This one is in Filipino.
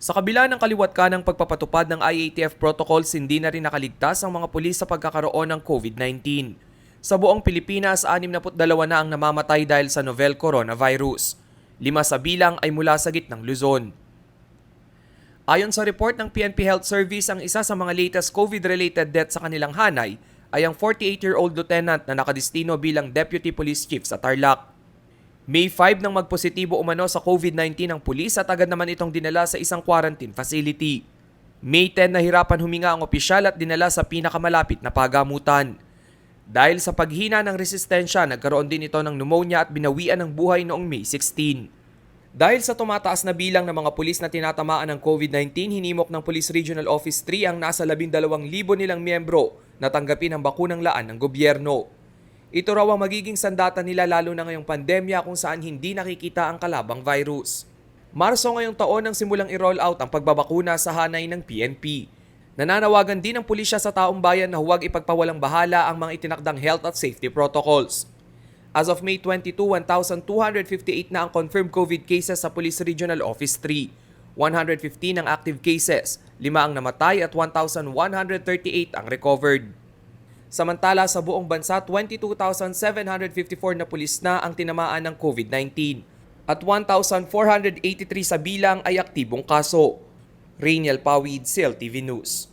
Sa kabila ng kaliwat ka ng pagpapatupad ng IATF protocols, hindi na rin nakaligtas ang mga pulis sa pagkakaroon ng COVID-19. Sa buong Pilipinas, 62 na ang namamatay dahil sa novel coronavirus. 5 sa bilang ay mula sa gitnang Luzon. Ayon sa report ng PNP Health Service, ang isa sa mga latest COVID-related deaths sa kanilang hanay ay ang 48-year-old lieutenant na nakadistino bilang Deputy Police Chief sa Tarlac. May 5 nang magpositibo umano sa COVID-19 ang pulis at agad naman itong dinala sa isang quarantine facility. May 10 nahirapan huminga ang opisyal at dinala sa pinakamalapit na pagamutan. Dahil sa paghina ng resistensya, nagkaroon din ito ng pneumonia at binawian ng buhay noong May 16. Dahil sa tumataas na bilang ng mga pulis na tinatamaan ng COVID-19, hinimok ng Police Regional Office 3 ang nasa 12,000 nilang miyembro na tanggapin ang bakunang laan ng gobyerno. Ito raw ang magiging sandata nila lalo na ngayong pandemya kung saan hindi nakikita ang kalabang virus. Marso ngayong taon nang simulang i-roll out ang pagbabakuna sa hanay ng PNP. Nananawagan din ang pulisya sa taong bayan na huwag ipagpawalang bahala ang mga itinakdang health at safety protocols. As of May 22, 1,258 na ang confirmed COVID cases sa Police Regional Office 3. 115 ang active cases, 5 ang namatay at 1,138 ang recovered. Samantala sa buong bansa, 22,754 na pulis na ang tinamaan ng COVID-19 at 1,483 sa bilang ay aktibong kaso. Rainiel Pawid, CLTV News.